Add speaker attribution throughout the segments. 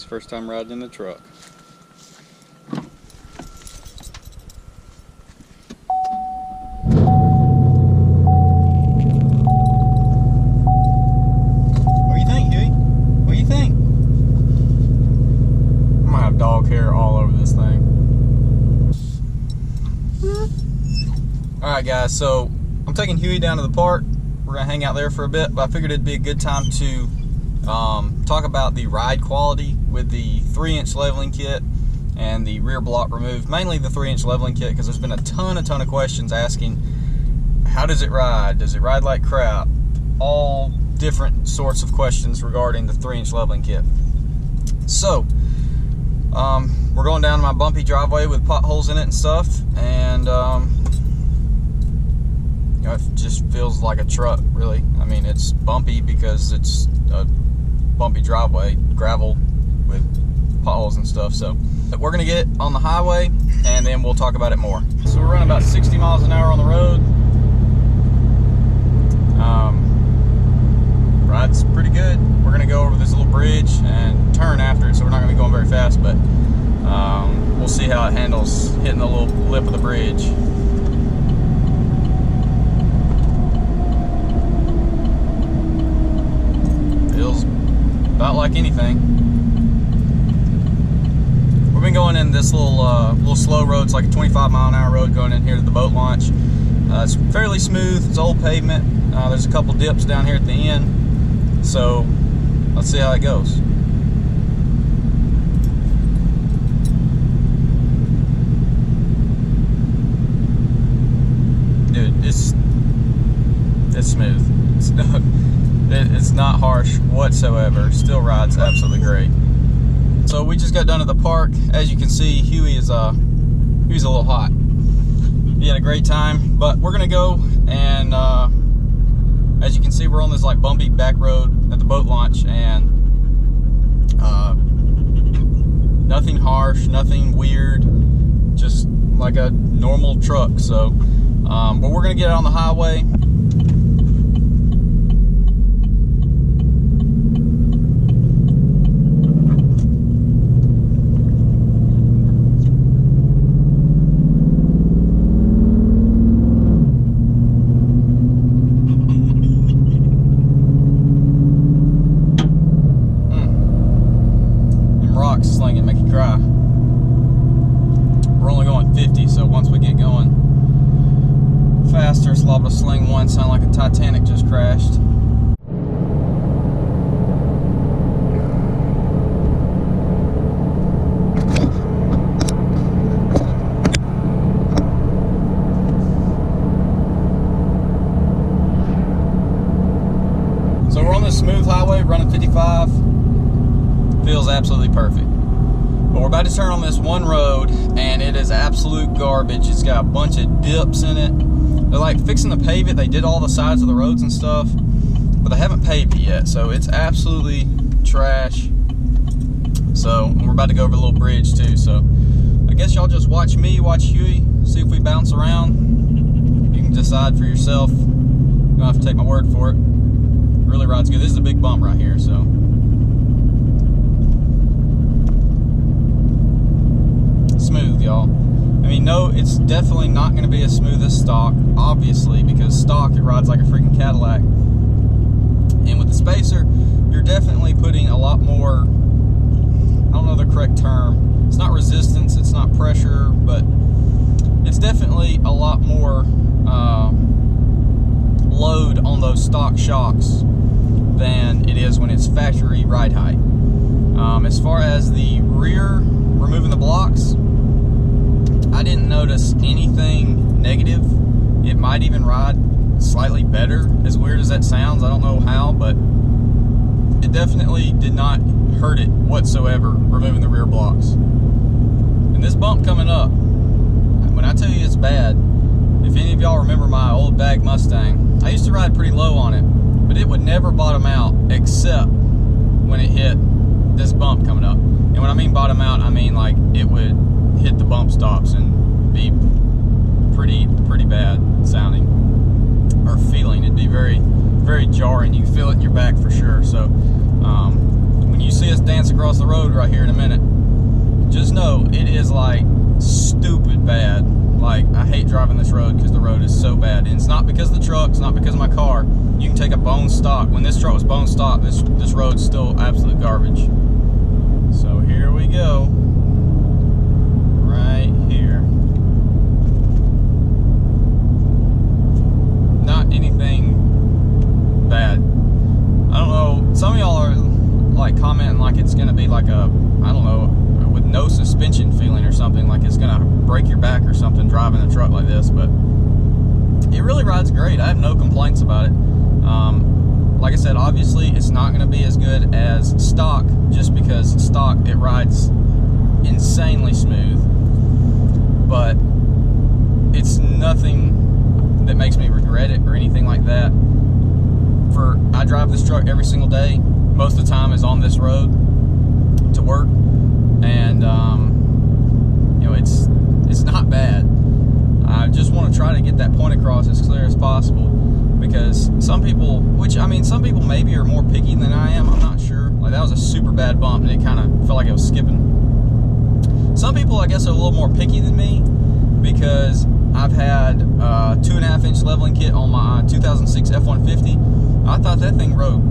Speaker 1: Huey's first time riding in the truck. What do you think, Huey? What do you think? I'm gonna have dog hair all over this thing. Alright guys, so I'm taking Huey down to the park. We're gonna hang out there for a bit, but I figured it'd be a good time to talk about the ride quality with the 3-inch leveling kit and the rear block removed. Mainly the 3-inch leveling kit, because there's been a ton of questions asking, how does it ride? Does it ride like crap? All different sorts of questions regarding the 3-inch leveling kit. So, we're going down my bumpy driveway with potholes in it and stuff, and you know, it just feels like a truck, really. I mean, it's bumpy because it's a bumpy driveway, gravel with potholes and stuff. So we're gonna get on the highway and then we'll talk about it more. So we're running about 60 miles an hour on the road. Ride's pretty good. We're gonna go over this little bridge and turn after it, so we're not gonna be going very fast, but we'll see how it handles hitting the little lip of the bridge. Feels about like anything. We've been going in this little slow road. It's like a 25-mile-an-hour road going in here to the boat launch. It's fairly smooth. It's old pavement. There's a couple dips down here at the end. So let's see how it goes. Dude, it's smooth. It's not harsh whatsoever. Still rides absolutely great. So we just got done at the park. As you can see, Huey's a little hot. He had a great time, but we're gonna go and as you can see, we're on this like bumpy back road at the boat launch, and nothing harsh, nothing weird, just like a normal truck. So but we're gonna get on the highway. Slinging make you cry. We're only going 50, so once we get going faster, it's liable to sling one, sound like a Titanic just crashed. So we're on this smooth highway running 55. Feels absolutely perfect. But we're about to turn on this one road, and it is absolute garbage. It's got a bunch of dips in it. They're like fixing to pave it. They did all the sides of the roads and stuff, but they haven't paved it yet. So it's absolutely trash. So we're about to go over a little bridge too. So I guess y'all just watch me, watch Huey, see if we bounce around. You can decide for yourself. You don't have to take my word for it. Really rides good. This is a big bump right here, so. Smooth, y'all. I mean, no, it's definitely not going to be as smooth as stock, obviously, because stock, it rides like a freaking Cadillac. And with the spacer, you're definitely putting a lot more, I don't know the correct term. It's not resistance, it's not pressure, but it's definitely a lot more load on those stock shocks than it is when it's factory ride height. As far as the rear, removing the blocks, I didn't notice anything negative. It might even ride slightly better, as weird as that sounds. I don't know how, but it definitely did not hurt it whatsoever, removing the rear blocks. And this bump coming up, when I tell you it's bad, if any of y'all remember my old bag Mustang, I used to ride pretty low on it, but it would never bottom out except when it hit this bump coming up. And when I mean bottom out, I mean like it would hit the bump stops and be pretty bad sounding or feeling. It'd be very jarring. You can feel it in your back for sure. So when you see us dance across the road right here in a minute, just know it is like stupid bad. Like, I hate driving this road because the road is so bad. And it's not because of the truck, it's not because of my car. You can take a bone stock. When this truck was bone stock, this road's still absolute garbage. So here we go. Right here. Not anything bad. I don't know, some of y'all are like commenting like it's gonna be like a, I don't know, with no suspension feeling or something, like it's gonna break your back or something driving a truck like this, but it really rides great. I have no complaints about it. Like I said, obviously it's not gonna be as good as stock, just because stock, it rides insanely smooth, but it's nothing that makes me regret it or anything like that. I drive this truck every single day. Most of the time is on this road to work, and you know, it's not bad. I just want to try to get that point across as clear as possible, because some people, which I mean, some people maybe are more picky than I am. I'm not sure. Like, that was a super bad bump, and it kind of felt like it was skipping. Some people, I guess, are a little more picky than me, because I've had a 2.5-inch leveling kit on my 2006 F-150. I thought that thing rode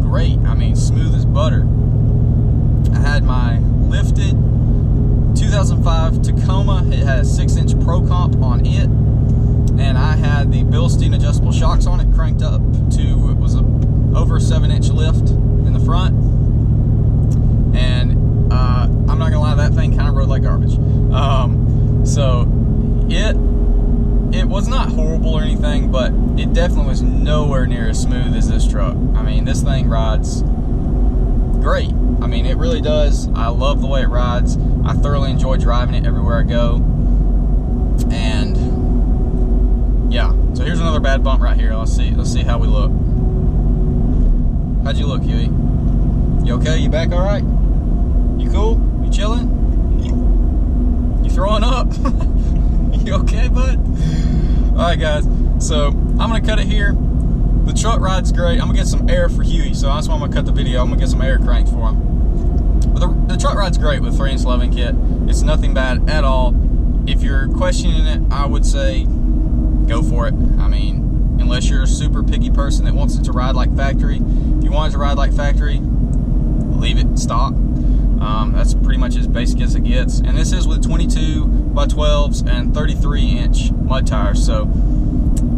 Speaker 1: great. I mean, smooth as butter. I had my lifted 2005 Tacoma. It had a 6-inch Pro Comp on it, and I had the Bilstein adjustable shocks on it, cranked up to, it was over a 7-inch lift in the front, and I'm not gonna lie, that thing kind of rode like garbage. So it was not horrible or anything, but it definitely was nowhere near as smooth as this truck. I mean, this thing rides great. I mean, it really does. I love the way it rides. I thoroughly enjoy driving it everywhere I go. And yeah, so here's another bad bump right here. Let's see how we look. How'd you look, Huey? You okay? You back all right? You cool? You chilling? You throwing up? You okay, bud? Alright, guys, so I'm gonna cut it here. The truck rides great. I'm gonna get some air for Huey, so that's why I'm gonna cut the video. I'm gonna get some air cranked for him. But the truck rides great with 3-inch leveling kit. It's nothing bad at all. If you're questioning it, I would say go for it. I mean, unless you're a super picky person that wants it to ride like factory. If you want it to ride like factory, leave it stock. That's pretty much as basic as it gets. And this is with 22x12s and 33-inch mud tires. So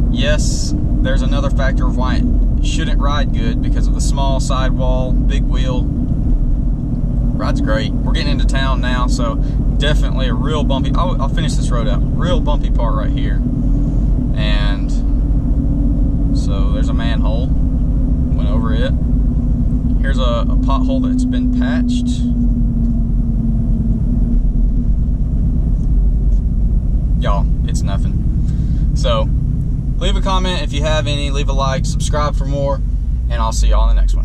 Speaker 1: yes, there's another factor of why it shouldn't ride good, because of the small sidewall, big wheel. Rides great. We're getting into town now, so definitely a real bumpy, I'll finish this road out. Real bumpy part right here. And so there's a manhole. Went over it. Here's a pothole that's been patched. Y'all, it's nothing. So leave a comment if you have any, leave a like, subscribe for more, and I'll see y'all in the next one.